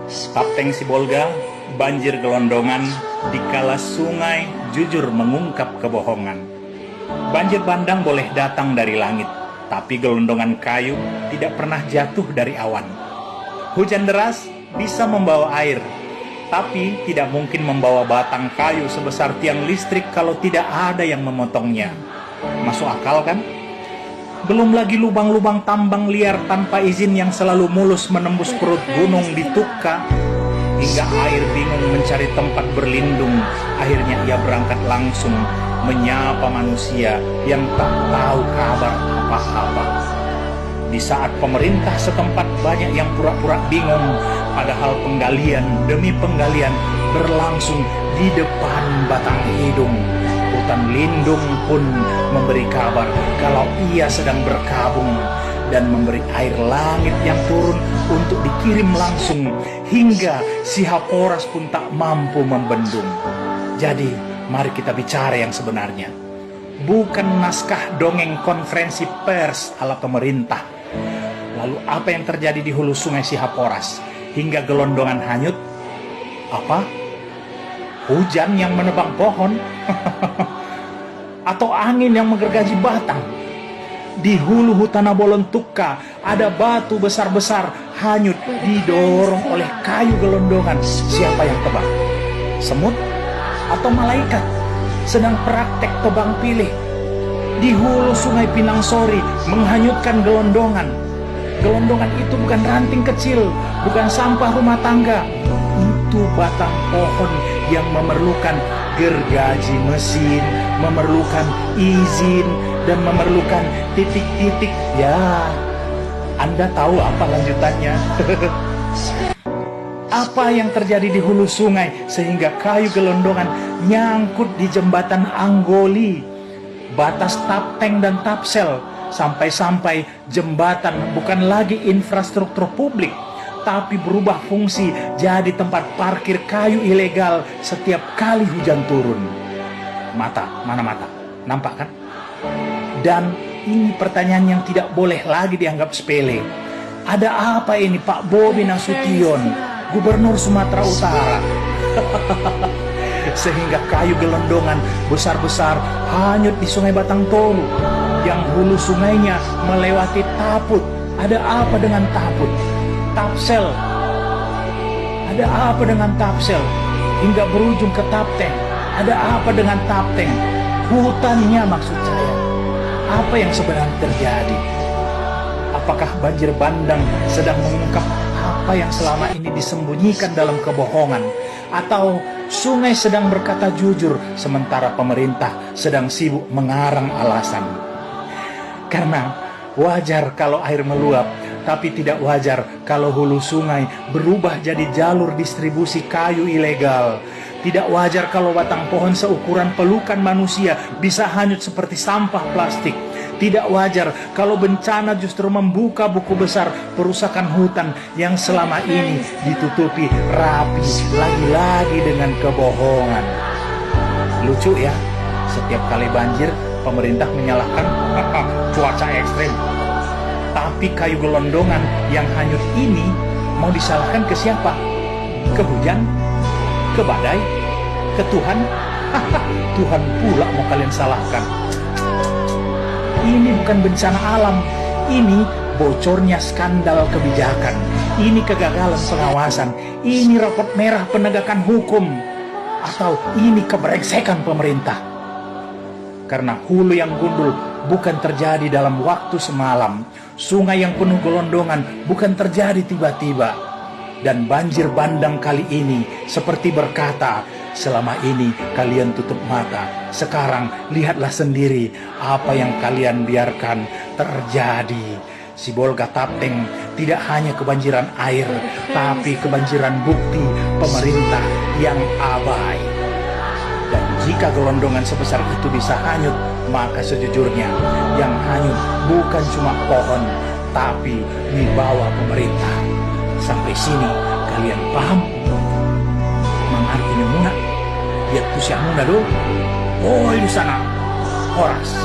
Kapten Sibolga, banjir gelondongan, dikala sungai jujur mengungkap kebohongan. Banjir bandang boleh datang dari langit, tapi gelondongan kayu tidak pernah jatuh dari awan. Hujan deras bisa membawa air, tapi tidak mungkin membawa batang kayu sebesar tiang listrik kalau tidak ada yang memotongnya. Masuk akal kan? Belum lagi lubang-lubang tambang liar tanpa izin yang selalu mulus menembus perut gunung di Tukka, hingga air bingung mencari tempat berlindung. Akhirnya ia berangkat langsung menyapa manusia yang tak tahu kabar apa-apa. Di saat pemerintah setempat banyak yang pura-pura bingung, padahal penggalian demi penggalian berlangsung di depan batang hidung. Hutan lindung pun memberi kabar kalau ia sedang berkabung dan memberi air langit yang turun untuk dikirim langsung, hingga si Haporas pun tak mampu membendung. Jadi mari kita bicara yang sebenarnya, bukan naskah dongeng konferensi pers ala pemerintah. Lalu apa yang terjadi di hulu sungai si Haporas hingga gelondongan hanyut? Apa? Hujan yang menebang pohon? Atau angin yang menggergaji batang? Di hulu hutan Abolon Tukka ada batu besar-besar hanyut didorong oleh kayu gelondongan. Siapa yang tebang? Semut atau malaikat sedang praktek tebang pilih? Di hulu sungai Pinangsori menghanyutkan gelondongan. Gelondongan itu bukan ranting kecil, bukan sampah rumah tangga. Itu batang pohon yang memerlukan gergaji mesin, memerlukan izin, dan memerlukan titik-titik. Ya, Anda tahu apa lanjutannya? Apa yang terjadi di hulu sungai sehingga kayu gelondongan nyangkut di jembatan Anggoli, batas Tapteng dan Tapsel, sampai-sampai jembatan bukan lagi infrastruktur publik, tapi berubah fungsi jadi tempat parkir kayu ilegal setiap kali hujan turun. Mana mata? Nampak kan? Dan ini pertanyaan yang tidak boleh lagi dianggap sepele. Ada apa ini Pak Bobi Nasution, Gubernur Sumatera Utara? Sehingga kayu gelondongan besar-besar hanyut di Sungai Batang Toru yang hulu sungainya melewati Taput. Ada apa dengan Taput? Tapsel, ada apa dengan Tapsel? Hingga berujung ke Tapteng, ada apa dengan Tapteng? Hutannya maksud saya. Apa yang sebenarnya terjadi? Apakah banjir bandang sedang mengungkap apa yang selama ini disembunyikan dalam kebohongan? Atau sungai sedang berkata jujur sementara pemerintah sedang sibuk mengarang alasan? Karena wajar kalau air meluap, tapi tidak wajar kalau hulu sungai berubah jadi jalur distribusi kayu ilegal. Tidak wajar kalau batang pohon seukuran pelukan manusia bisa hanyut seperti sampah plastik. Tidak wajar kalau bencana justru membuka buku besar perusakan hutan yang selama ini ditutupi rapi lagi-lagi dengan kebohongan. Lucu ya, setiap kali banjir pemerintah menyalahkan cuaca ekstrim. Tapi kayu gelondongan yang hanyut ini mau disalahkan ke siapa? Ke hujan? Ke badai? Ke Tuhan? Tuhan pula mau kalian salahkan. Ini bukan bencana alam. Ini bocornya skandal kebijakan. Ini kegagalan pengawasan. Ini rapot merah penegakan hukum. Atau ini kebrengsekan pemerintah. Karena hulu yang gundul bukan terjadi dalam waktu semalam. Sungai yang penuh gelondongan bukan terjadi tiba-tiba. Dan banjir bandang kali ini seperti berkata, selama ini kalian tutup mata. Sekarang lihatlah sendiri apa yang kalian biarkan terjadi. Sibolga Tapteng tidak hanya kebanjiran air, tapi kebanjiran bukti pemerintah yang abai. Dan jika gelondongan sebesar itu bisa hanyut, maka sejujurnya yang hanyut bukan cuma pohon, tapi wibawa pemerintah. Sampai sini kalian paham? Mengartinya muna, lihat tuh si Amunda do. Oh di sana, Horas.